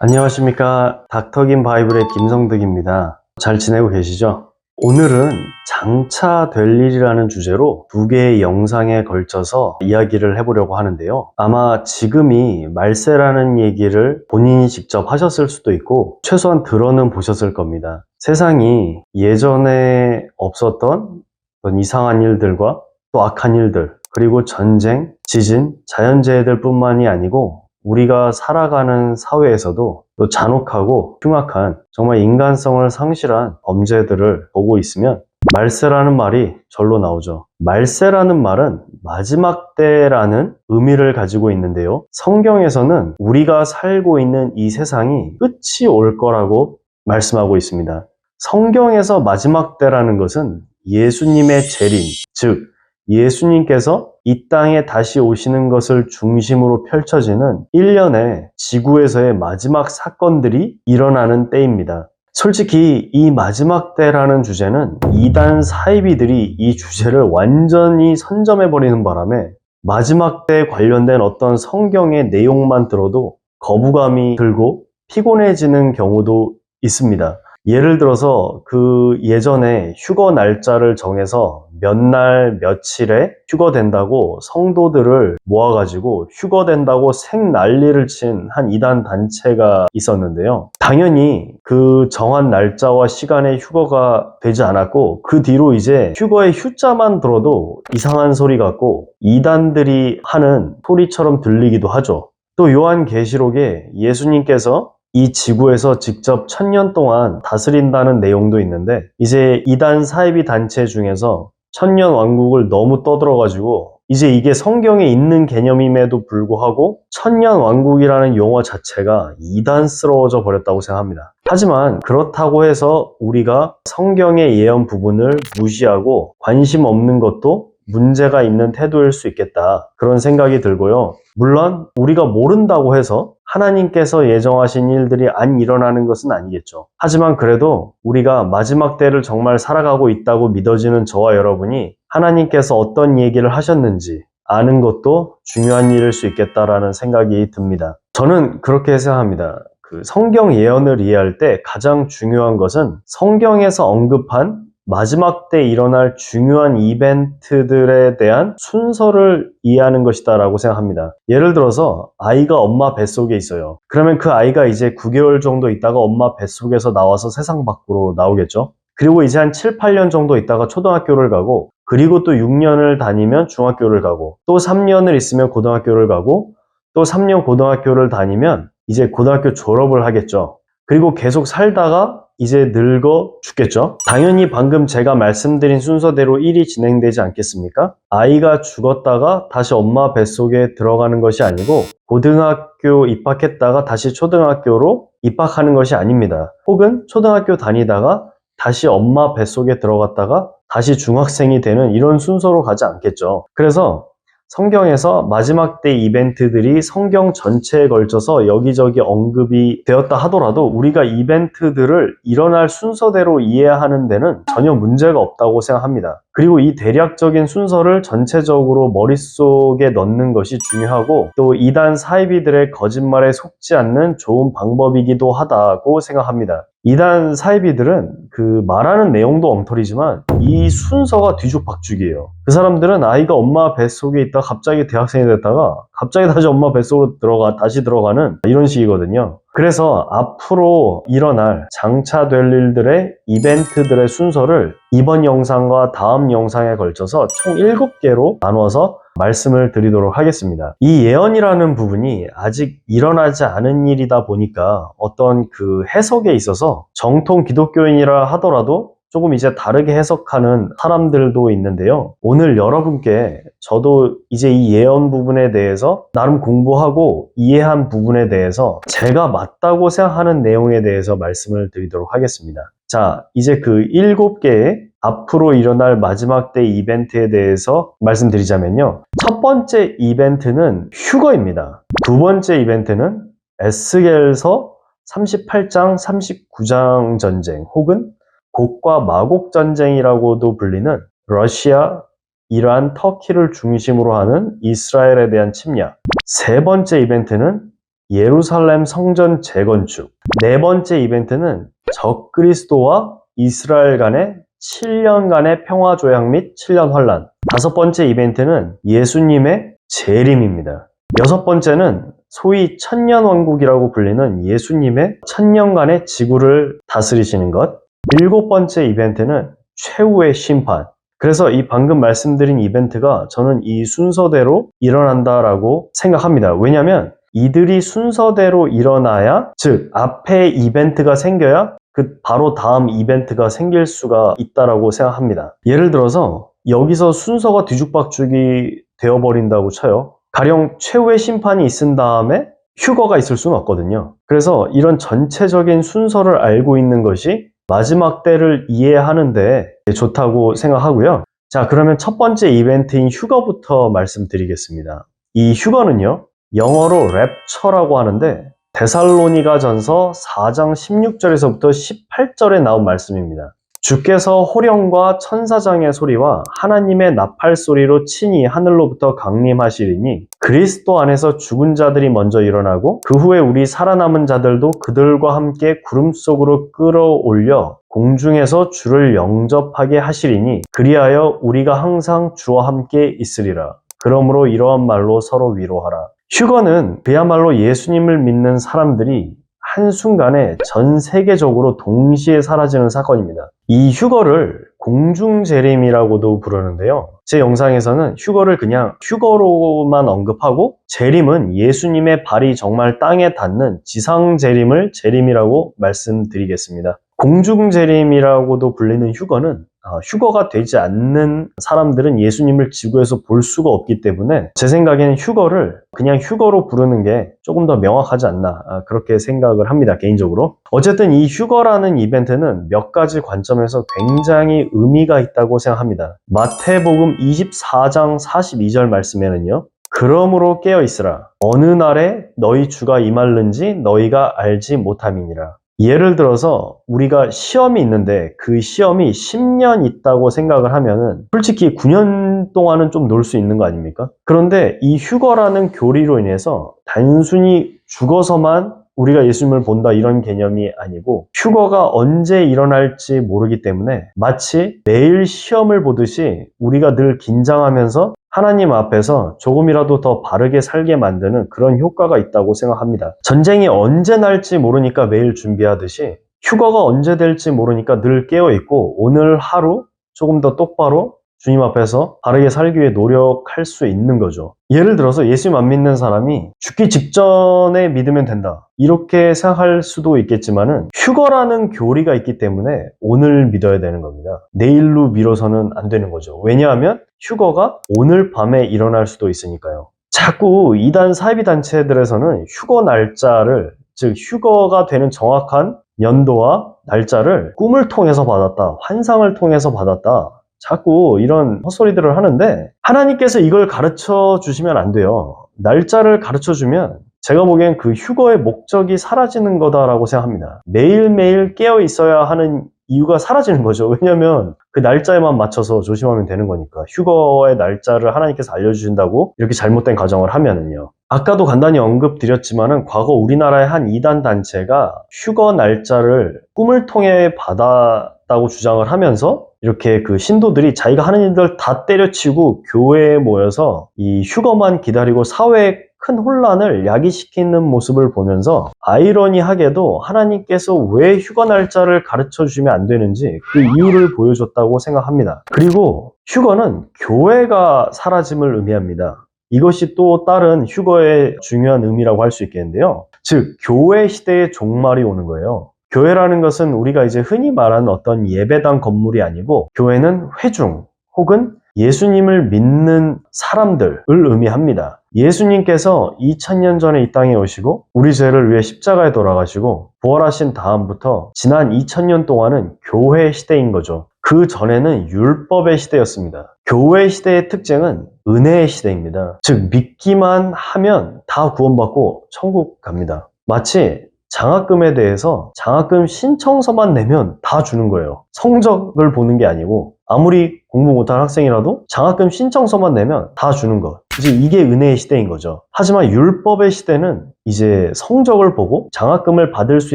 안녕하십니까. 닥터긴 바이블의 김성득입니다. 잘 지내고 계시죠? 오늘은 장차 될 일이라는 주제로 두 개의 영상에 걸쳐서 이야기를 해보려고 하는데요. 아마 지금이 말세라는 얘기를 본인이 직접 하셨을 수도 있고 최소한 들어는 보셨을 겁니다. 세상이 예전에 없었던 어떤 이상한 일들과 또 악한 일들, 그리고 전쟁, 지진, 자연재해들 뿐만이 아니고 우리가 살아가는 사회에서도 또 잔혹하고 흉악한 정말 인간성을 상실한 범죄들을 보고 있으면 말세라는 말이 절로 나오죠. 말세라는 말은 마지막 때라는 의미를 가지고 있는데요. 성경에서는 우리가 살고 있는 이 세상이 끝이 올 거라고 말씀하고 있습니다. 성경에서 마지막 때라는 것은 예수님의 재림, 즉 예수님께서 이 땅에 다시 오시는 것을 중심으로 펼쳐지는 1년의 지구에서의 마지막 사건들이 일어나는 때입니다. 솔직히 이 마지막 때라는 주제는 이단 사이비들이 이 주제를 완전히 선점해버리는 바람에 마지막 때에 관련된 어떤 성경의 내용만 들어도 거부감이 들고 피곤해지는 경우도 있습니다. 예를 들어서 그 예전에 휴거 날짜를 정해서 몇 날 며칠에 휴거된다고 성도들을 모아가지고 휴거된다고 생난리를 친 한 이단 단체가 있었는데요. 당연히 그 정한 날짜와 시간에 휴거가 되지 않았고 그 뒤로 이제 휴거의 휴자만 들어도 이상한 소리 같고 이단들이 하는 소리처럼 들리기도 하죠. 또 요한계시록에 예수님께서 이 지구에서 직접 1000년 동안 다스린다는 내용도 있는데 이제 이단 사이비 단체 중에서 1000년 왕국을 너무 떠들어가지고 이제 이게 성경에 있는 개념임에도 불구하고 1000년 왕국이라는 용어 자체가 이단스러워져 버렸다고 생각합니다. 하지만 그렇다고 해서 우리가 성경의 예언 부분을 무시하고 관심 없는 것도 문제가 있는 태도일 수 있겠다, 그런 생각이 들고요. 물론 우리가 모른다고 해서 하나님께서 예정하신 일들이 안 일어나는 것은 아니겠죠. 하지만 그래도 우리가 마지막 때를 정말 살아가고 있다고 믿어지는 저와 여러분이 하나님께서 어떤 얘기를 하셨는지 아는 것도 중요한 일일 수 있겠다라는 생각이 듭니다. 저는 그렇게 생각합니다. 그 성경 예언을 이해할 때 가장 중요한 것은 성경에서 언급한 마지막 때 일어날 중요한 이벤트들에 대한 순서를 이해하는 것이다 라고 생각합니다. 예를 들어서 아이가 엄마 뱃속에 있어요. 그러면 그 아이가 이제 9개월 정도 있다가 엄마 뱃속에서 나와서 세상 밖으로 나오겠죠. 그리고 이제 한 7, 8년 정도 있다가 초등학교를 가고, 그리고 또 6년을 다니면 중학교를 가고, 또 3년을 있으면 고등학교를 가고, 또 3년 고등학교를 다니면 이제 고등학교 졸업을 하겠죠. 그리고 계속 살다가 이제 늙어 죽겠죠. 당연히 방금 제가 말씀드린 순서대로 일이 진행되지 않겠습니까? 아이가 죽었다가 다시 엄마 뱃속에 들어가는 것이 아니고 고등학교 입학했다가 다시 초등학교로 입학하는 것이 아닙니다. 혹은 초등학교 다니다가 다시 엄마 뱃속에 들어갔다가 다시 중학생이 되는 이런 순서로 가지 않겠죠. 그래서 성경에서 마지막 때 이벤트들이 성경 전체에 걸쳐서 여기저기 언급이 되었다 하더라도 우리가 이벤트들을 일어날 순서대로 이해하는 데는 전혀 문제가 없다고 생각합니다. 그리고 이 대략적인 순서를 전체적으로 머릿속에 넣는 것이 중요하고 또 이단 사이비들의 거짓말에 속지 않는 좋은 방법이기도 하다고 생각합니다. 이단 사이비들은 그 말하는 내용도 엉터리지만 이 순서가 뒤죽박죽이에요. 그 사람들은 아이가 엄마 뱃속에 있다가 갑자기 대학생이 됐다가 갑자기 다시 엄마 뱃속으로 다시 들어가는 이런 식이거든요. 그래서 앞으로 일어날 장차 될 일들의 이벤트들의 순서를 이번 영상과 다음 영상에 걸쳐서 총 7개로 나누어서 말씀을 드리도록 하겠습니다. 이 예언이라는 부분이 아직 일어나지 않은 일이다 보니까 어떤 그 해석에 있어서 정통 기독교인이라 하더라도 조금 이제 다르게 해석하는 사람들도 있는데요. 오늘 여러분께 저도 이제 이 예언 부분에 대해서 나름 공부하고 이해한 부분에 대해서 제가 맞다고 생각하는 내용에 대해서 말씀을 드리도록 하겠습니다. 자, 이제 그 7개의 앞으로 일어날 마지막 때 이벤트에 대해서 말씀드리자면요. 첫 번째 이벤트는 휴거입니다. 두 번째 이벤트는 에스겔서 38장, 39장 전쟁 혹은 곡과 마곡 전쟁이라고도 불리는 러시아, 이란, 터키를 중심으로 하는 이스라엘에 대한 침략. 세 번째 이벤트는 예루살렘 성전 재건축. 네 번째 이벤트는 적그리스도와 이스라엘 간의 7년간의 평화 조약 및 7년 환란. 다섯 번째 이벤트는 예수님의 재림입니다. 여섯 번째는 소위 천년왕국이라고 불리는 예수님의 천년간의 지구를 다스리시는 것. 일곱 번째 이벤트는 최후의 심판. 그래서 이 방금 말씀드린 이벤트가 저는 이 순서대로 일어난다라고 생각합니다. 왜냐하면 이들이 순서대로 일어나야, 즉 앞에 이벤트가 생겨야 그 바로 다음 이벤트가 생길 수가 있다라고 생각합니다. 예를 들어서 여기서 순서가 뒤죽박죽이 되어버린다고 쳐요. 가령 최후의 심판이 있은 다음에 휴거가 있을 수는 없거든요. 그래서 이런 전체적인 순서를 알고 있는 것이 마지막 때를 이해하는데 좋다고 생각하고요. 자, 그러면 첫 번째 이벤트인 휴거부터 말씀드리겠습니다. 이 휴거는요, 영어로 랩처라고 하는데 데살로니가전서 4장 16절에서부터 18절에 나온 말씀입니다. 주께서 호령과 천사장의 소리와 하나님의 나팔 소리로 친히 하늘로부터 강림하시리니 그리스도 안에서 죽은 자들이 먼저 일어나고 그 후에 우리 살아남은 자들도 그들과 함께 구름 속으로 끌어올려 공중에서 주를 영접하게 하시리니 그리하여 우리가 항상 주와 함께 있으리라. 그러므로 이러한 말로 서로 위로하라. 휴거는 그야말로 예수님을 믿는 사람들이 한순간에 전 세계적으로 동시에 사라지는 사건입니다. 이 휴거를 공중재림이라고도 부르는데요. 제 영상에서는 휴거를 그냥 휴거로만 언급하고 재림은 예수님의 발이 정말 땅에 닿는 지상재림을 재림이라고 말씀드리겠습니다. 공중재림이라고도 불리는 휴거는 휴거가 되지 않는 사람들은 예수님을 지구에서 볼 수가 없기 때문에 제 생각에는 휴거를 그냥 휴거로 부르는 게 조금 더 명확하지 않나 그렇게 생각을 합니다, 개인적으로. 어쨌든 이 휴거라는 이벤트는 몇 가지 관점에서 굉장히 의미가 있다고 생각합니다. 마태복음 24장 42절 말씀에는요, 그러므로 깨어있으라. 어느 날에 너희 주가 임할는지 너희가 알지 못함이니라. 예를 들어서 우리가 시험이 있는데 그 시험이 10년 있다고 생각을 하면은 솔직히 9년 동안은 좀 놀 수 있는 거 아닙니까? 그런데 이 휴거라는 교리로 인해서 단순히 죽어서만 우리가 예수님을 본다 이런 개념이 아니고 휴거가 언제 일어날지 모르기 때문에 마치 매일 시험을 보듯이 우리가 늘 긴장하면서 하나님 앞에서 조금이라도 더 바르게 살게 만드는 그런 효과가 있다고 생각합니다. 전쟁이 언제 날지 모르니까 매일 준비하듯이 휴거가 언제 될지 모르니까 늘 깨어있고 오늘 하루 조금 더 똑바로 주님 앞에서 바르게 살기 위해 노력할 수 있는 거죠. 예를 들어서 예수님 안 믿는 사람이 죽기 직전에 믿으면 된다 이렇게 생각할 수도 있겠지만은 휴거라는 교리가 있기 때문에 오늘 믿어야 되는 겁니다. 내일로 미뤄서는 안 되는 거죠. 왜냐하면 휴거가 오늘 밤에 일어날 수도 있으니까요. 자꾸 이단 사이비 단체들에서는 휴거 날짜를, 즉 휴거가 되는 정확한 연도와 날짜를 꿈을 통해서 받았다, 환상을 통해서 받았다, 자꾸 이런 헛소리들을 하는데 하나님께서 이걸 가르쳐 주시면 안 돼요. 날짜를 가르쳐 주면 제가 보기엔 그 휴거의 목적이 사라지는 거다라고 생각합니다. 매일매일 깨어 있어야 하는 이유가 사라지는 거죠. 왜냐면 그 날짜에만 맞춰서 조심하면 되는 거니까. 휴거의 날짜를 하나님께서 알려주신다고 이렇게 잘못된 가정을 하면은요. 아까도 간단히 언급드렸지만은 과거 우리나라의 한 이단 단체가 휴거 날짜를 꿈을 통해 받았다고 주장을 하면서 이렇게 그 신도들이 자기가 하는 일들 다 때려치고 교회에 모여서 이 휴거만 기다리고 사회에 큰 혼란을 야기시키는 모습을 보면서 아이러니하게도 하나님께서 왜 휴거 날짜를 가르쳐 주시면 안 되는지 그 이유를 보여줬다고 생각합니다. 그리고 휴거는 교회가 사라짐을 의미합니다. 이것이 또 다른 휴거의 중요한 의미라고 할 수 있겠는데요. 즉 교회 시대의 종말이 오는 거예요. 교회라는 것은 우리가 이제 흔히 말하는 어떤 예배당 건물이 아니고 교회는 회중 혹은 예수님을 믿는 사람들을 의미합니다. 예수님께서 2000년 전에 이 땅에 오시고 우리 죄를 위해 십자가에 돌아가시고 부활하신 다음부터 지난 2000년 동안은 교회 시대인 거죠. 그 전에는 율법의 시대였습니다. 교회 시대의 특징은 은혜의 시대입니다. 즉 믿기만 하면 다 구원받고 천국 갑니다. 마치 장학금에 대해서 장학금 신청서만 내면 다 주는 거예요. 성적을 보는 게 아니고 아무리 공부 못한 학생이라도 장학금 신청서만 내면 다 주는 것. 이제 이게 은혜의 시대인 거죠. 하지만 율법의 시대는 이제 성적을 보고 장학금을 받을 수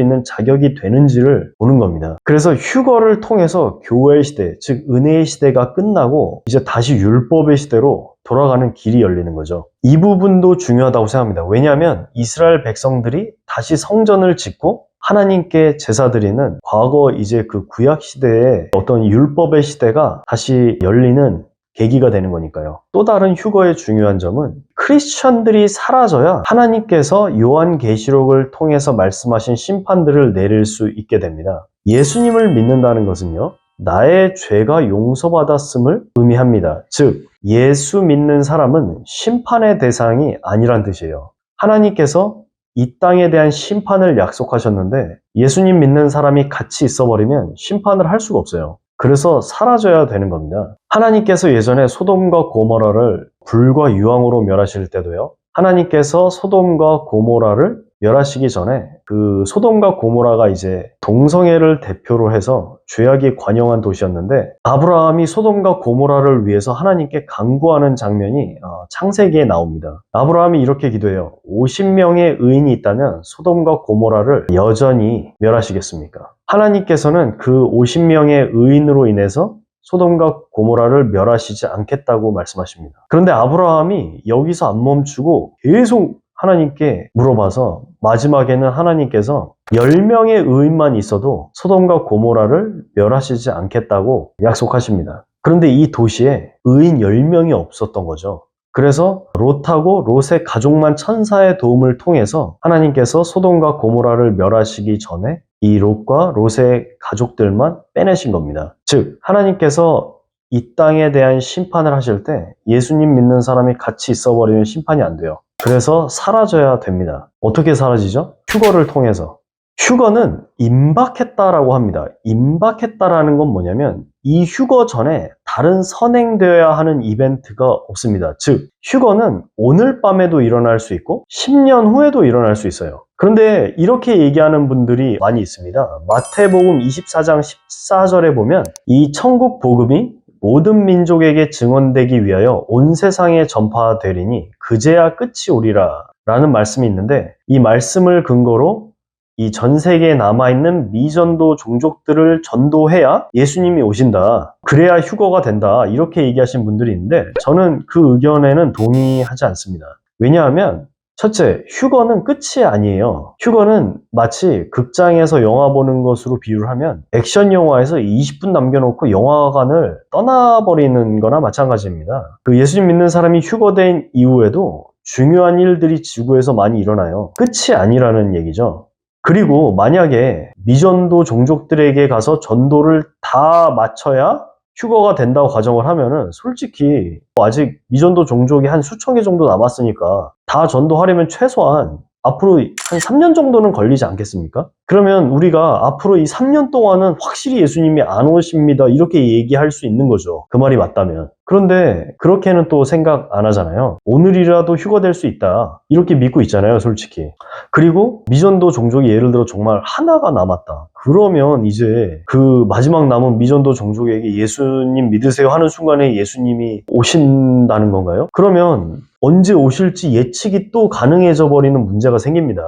있는 자격이 되는지를 보는 겁니다. 그래서 휴거를 통해서 교회의 시대, 즉 은혜의 시대가 끝나고 이제 다시 율법의 시대로 돌아가는 길이 열리는 거죠. 이 부분도 중요하다고 생각합니다. 왜냐하면 이스라엘 백성들이 다시 성전을 짓고 하나님께 제사 드리는 과거 이제 그 구약 시대의 어떤 율법의 시대가 다시 열리는 계기가 되는 거니까요. 또 다른 휴거의 중요한 점은 크리스천들이 사라져야 하나님께서 요한계시록을 통해서 말씀하신 심판들을 내릴 수 있게 됩니다. 예수님을 믿는다는 것은요, 나의 죄가 용서받았음을 의미합니다. 즉, 예수 믿는 사람은 심판의 대상이 아니란 뜻이에요. 하나님께서 이 땅에 대한 심판을 약속하셨는데 예수님 믿는 사람이 같이 있어버리면 심판을 할 수가 없어요. 그래서 사라져야 되는 겁니다. 하나님께서 예전에 소돔과 고모라를 불과 유황으로 멸하실 때도요, 하나님께서 소돔과 고모라를 멸하시기 전에 그 소돔과 고모라가 이제 동성애를 대표로 해서 죄악이 관영한 도시였는데 아브라함이 소돔과 고모라를 위해서 하나님께 간구하는 장면이 창세기에 나옵니다. 아브라함이 이렇게 기도해요. 50명의 의인이 있다면 소돔과 고모라를 여전히 멸하시겠습니까? 하나님께서는 그 50명의 의인으로 인해서 소돔과 고모라를 멸하시지 않겠다고 말씀하십니다. 그런데 아브라함이 여기서 안 멈추고 계속 하나님께 물어봐서 마지막에는 하나님께서 10명의 의인만 있어도 소돔과 고모라를 멸하시지 않겠다고 약속하십니다. 그런데 이 도시에 의인 10명이 없었던 거죠. 그래서 롯하고 롯의 가족만 천사의 도움을 통해서 하나님께서 소돔과 고모라를 멸하시기 전에 이 롯과 롯의 가족들만 빼내신 겁니다. 즉, 하나님께서 이 땅에 대한 심판을 하실 때 예수님 믿는 사람이 같이 있어버리면 심판이 안 돼요. 그래서 사라져야 됩니다. 어떻게 사라지죠? 휴거를 통해서. 휴거는 임박했다라고 합니다. 임박했다라는 건 뭐냐면 이 휴거 전에 다른 선행되어야 하는 이벤트가 없습니다. 즉, 휴거는 오늘 밤에도 일어날 수 있고 10년 후에도 일어날 수 있어요. 그런데 이렇게 얘기하는 분들이 많이 있습니다. 마태복음 24장 14절에 보면 이 천국 복음이 모든 민족에게 증언되기 위하여 온 세상에 전파되리니 그제야 끝이 오리라 라는 말씀이 있는데 이 말씀을 근거로 이 전 세계에 남아있는 미전도 종족들을 전도해야 예수님이 오신다. 그래야 휴거가 된다. 이렇게 얘기하신 분들이 있는데 저는 그 의견에는 동의하지 않습니다. 왜냐하면 첫째, 휴거는 끝이 아니에요. 휴거는 마치 극장에서 영화 보는 것으로 비유를 하면 액션 영화에서 20분 남겨놓고 영화관을 떠나버리는 거나 마찬가지입니다. 그 예수님 믿는 사람이 휴거된 이후에도 중요한 일들이 지구에서 많이 일어나요. 끝이 아니라는 얘기죠. 그리고 만약에 미전도 종족들에게 가서 전도를 다 마쳐야 휴거가 된다고 가정을 하면은 솔직히 아직 미전도 종족이 한 수천 개 정도 남았으니까 다 전도하려면 최소한 앞으로 한 3년 정도는 걸리지 않겠습니까? 그러면 우리가 앞으로 이 3년 동안은 확실히 예수님이 안 오십니다. 이렇게 얘기할 수 있는 거죠. 그 말이 맞다면. 그런데 그렇게는 또 생각 안 하잖아요. 오늘이라도 휴거될 수 있다. 이렇게 믿고 있잖아요, 솔직히. 그리고 미전도 종족이 예를 들어 정말 하나가 남았다. 그러면 이제 그 마지막 남은 미전도 종족에게 예수님 믿으세요 하는 순간에 예수님이 오신다는 건가요? 그러면 언제 오실지 예측이 또 가능해져 버리는 문제가 생깁니다.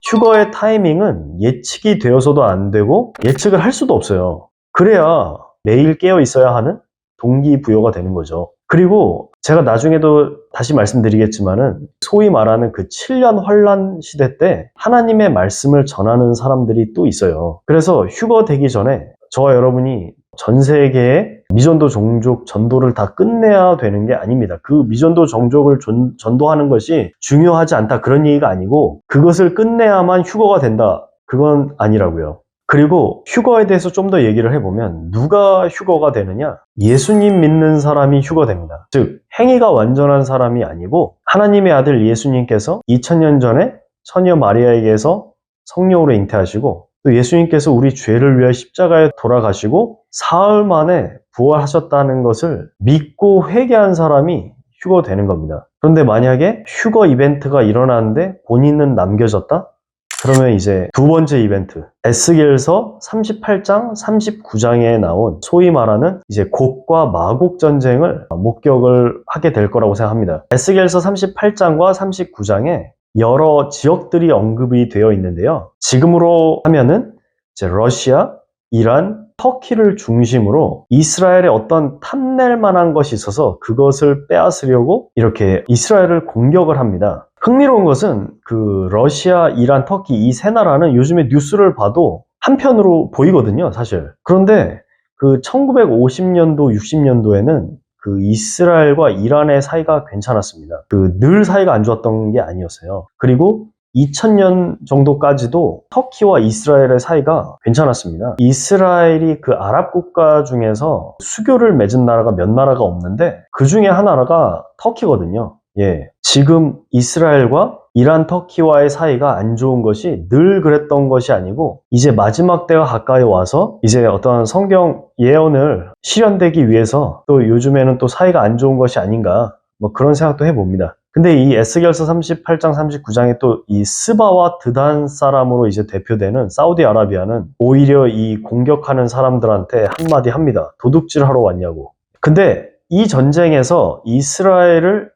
휴거의 타이밍은 예측이 되어서도 안 되고 예측을 할 수도 없어요. 그래야 매일 깨어 있어야 하는 동기부여가 되는 거죠. 그리고 제가 나중에도 다시 말씀드리겠지만은 소위 말하는 그 7년 환란 시대 때 하나님의 말씀을 전하는 사람들이 또 있어요. 그래서 휴거 되기 전에 저와 여러분이 전 세계의 미전도 종족 전도를 다 끝내야 되는 게 아닙니다. 그 미전도 종족을 전도하는 것이 중요하지 않다 그런 얘기가 아니고 그것을 끝내야만 휴거가 된다 그건 아니라고요. 그리고 휴거에 대해서 좀 더 얘기를 해보면 누가 휴거가 되느냐? 예수님 믿는 사람이 휴거됩니다. 즉 행위가 완전한 사람이 아니고 하나님의 아들 예수님께서 2000년 전에 처녀 마리아에게서 성령으로 잉태하시고 또 예수님께서 우리 죄를 위하여 십자가에 돌아가시고 사흘 만에 부활하셨다는 것을 믿고 회개한 사람이 휴거되는 겁니다. 그런데 만약에 휴거 이벤트가 일어나는데 본인은 남겨졌다? 그러면 이제 두 번째 이벤트, 에스겔서 38장, 39장에 나온 소위 말하는 이제 곡과 마곡 전쟁을 목격을 하게 될 거라고 생각합니다. 에스겔서 38장과 39장에 여러 지역들이 언급이 되어 있는데요. 지금으로 하면은 이제 러시아, 이란, 터키를 중심으로 이스라엘에 어떤 탐낼 만한 것이 있어서 그것을 빼앗으려고 이렇게 이스라엘을 공격을 합니다. 흥미로운 것은 그 러시아, 이란, 터키 이 세 나라는 요즘에 뉴스를 봐도 한편으로 보이거든요, 사실. 그런데 그 1950년도, 60년도에는 그 이스라엘과 이란의 사이가 괜찮았습니다. 그 늘 사이가 안 좋았던 게 아니었어요. 그리고 2000년 정도까지도 터키와 이스라엘의 사이가 괜찮았습니다. 이스라엘이 그 아랍 국가 중에서 수교를 맺은 나라가 몇 나라가 없는데 그 중에 하나가 터키거든요. 예. 지금 이스라엘과 이란, 터키와의 사이가 안 좋은 것이 늘 그랬던 것이 아니고 이제 마지막 때가 가까이 와서 이제 어떤 성경 예언을 실현되기 위해서 또 요즘에는 또 사이가 안 좋은 것이 아닌가 뭐 그런 생각도 해봅니다. 근데 이 에스겔서 38장, 39장에 또 이 스바와 드단 사람으로 이제 대표되는 사우디아라비아는 오히려 이 공격하는 사람들한테 한마디 합니다. 도둑질 하러 왔냐고. 근데 이 전쟁에서 이스라엘을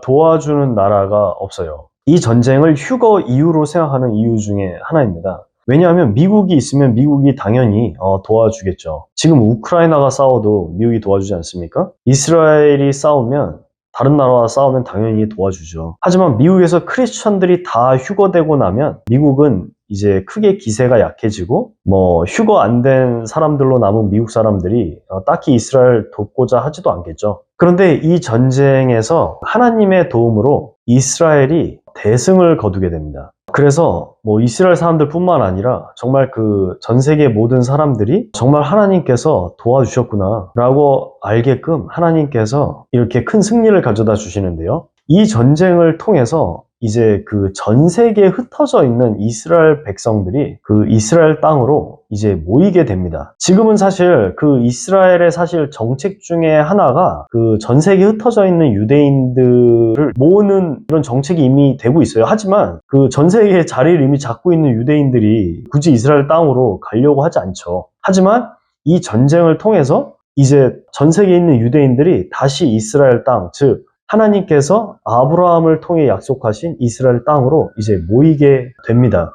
도와주는 나라가 없어요. 이 전쟁을 휴거 이유로 생각하는 이유 중에 하나입니다. 왜냐하면 미국이 있으면 미국이 당연히 도와주겠죠. 지금 우크라이나가 싸워도 미국이 도와주지 않습니까? 이스라엘이 싸우면 다른 나라와 싸우면 당연히 도와주죠. 하지만 미국에서 크리스천들이 다 휴거되고 나면 미국은 이제 크게 기세가 약해지고 뭐 휴거 안 된 사람들로 남은 미국 사람들이 딱히 이스라엘 돕고자 하지도 않겠죠. 그런데 이 전쟁에서 하나님의 도움으로 이스라엘이 대승을 거두게 됩니다. 그래서 뭐 이스라엘 사람들 뿐만 아니라 정말 그 전 세계 모든 사람들이 정말 하나님께서 도와주셨구나 라고 알게끔 하나님께서 이렇게 큰 승리를 가져다 주시는데요. 이 전쟁을 통해서 이제 그 전 세계에 흩어져 있는 이스라엘 백성들이 그 이스라엘 땅으로 이제 모이게 됩니다. 지금은 사실 그 이스라엘의 사실 정책 중에 하나가 그 전 세계에 흩어져 있는 유대인들을 모으는 그런 정책이 이미 되고 있어요. 하지만 그 전 세계의 자리를 이미 잡고 있는 유대인들이 굳이 이스라엘 땅으로 가려고 하지 않죠. 하지만 이 전쟁을 통해서 이제 전 세계에 있는 유대인들이 다시 이스라엘 땅, 즉 하나님께서 아브라함을 통해 약속하신 이스라엘 땅으로 이제 모이게 됩니다.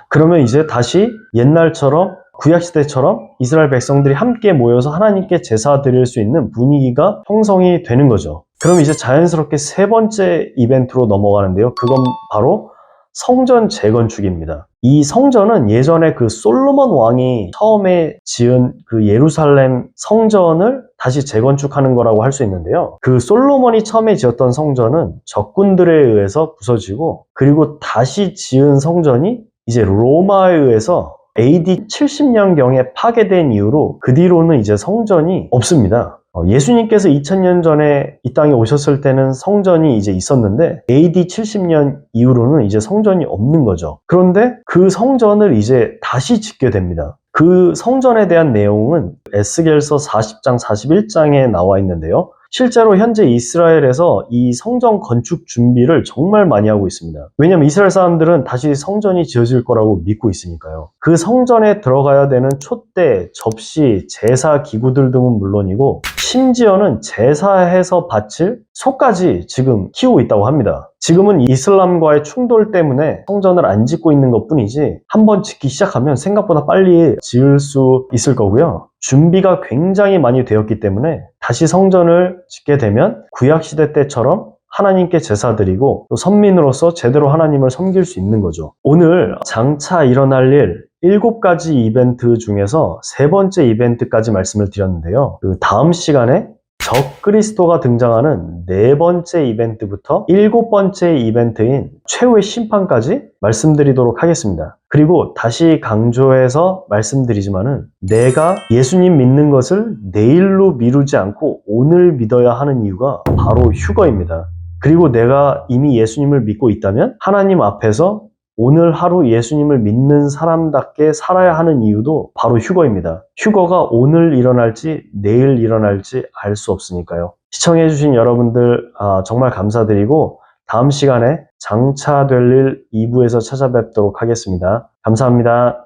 그러면 이제 다시 옛날처럼 구약시대처럼 이스라엘 백성들이 함께 모여서 하나님께 제사 드릴 수 있는 분위기가 형성이 되는 거죠. 그럼 이제 자연스럽게 세 번째 이벤트로 넘어가는데요. 그건 바로 성전 재건축입니다. 이 성전은 예전에 그 솔로몬 왕이 처음에 지은 그 예루살렘 성전을 다시 재건축하는 거라고 할 수 있는데요. 그 솔로몬이 처음에 지었던 성전은 적군들에 의해서 부서지고 그리고 다시 지은 성전이 이제 로마에 의해서 AD 70년경에 파괴된 이후로 그 뒤로는 이제 성전이 없습니다. 예수님께서 2000년 전에 이 땅에 오셨을 때는 성전이 이제 있었는데 AD 70년 이후로는 이제 성전이 없는 거죠. 그런데 그 성전을 이제 다시 짓게 됩니다. 그 성전에 대한 내용은 에스겔서 40장, 41장에 나와 있는데요. 실제로 현재 이스라엘에서 이 성전 건축 준비를 정말 많이 하고 있습니다. 왜냐하면 이스라엘 사람들은 다시 성전이 지어질 거라고 믿고 있으니까요. 그 성전에 들어가야 되는 촛대, 접시, 제사 기구들 등은 물론이고 심지어는 제사해서 바칠 소까지 지금 키우고 있다고 합니다. 지금은 이슬람과의 충돌 때문에 성전을 안 짓고 있는 것뿐이지 한번 짓기 시작하면 생각보다 빨리 지을 수 있을 거고요. 준비가 굉장히 많이 되었기 때문에 다시 성전을 짓게 되면 구약시대 때처럼 하나님께 제사 드리고 또 선민으로서 제대로 하나님을 섬길 수 있는 거죠. 오늘 장차 일어날 일 7가지 이벤트 중에서 세 번째 이벤트까지 말씀을 드렸는데요. 그 다음 시간에 적그리스도가 등장하는 네 번째 이벤트부터 7번째 이벤트인 최후의 심판까지 말씀드리도록 하겠습니다. 그리고 다시 강조해서 말씀드리지만은 내가 예수님 믿는 것을 내일로 미루지 않고 오늘 믿어야 하는 이유가 바로 휴거입니다. 그리고 내가 이미 예수님을 믿고 있다면 하나님 앞에서 오늘 하루 예수님을 믿는 사람답게 살아야 하는 이유도 바로 휴거입니다. 휴거가 오늘 일어날지 내일 일어날지 알 수 없으니까요. 시청해주신 여러분들 정말 감사드리고 다음 시간에 장차 될 일 2부에서 찾아뵙도록 하겠습니다. 감사합니다.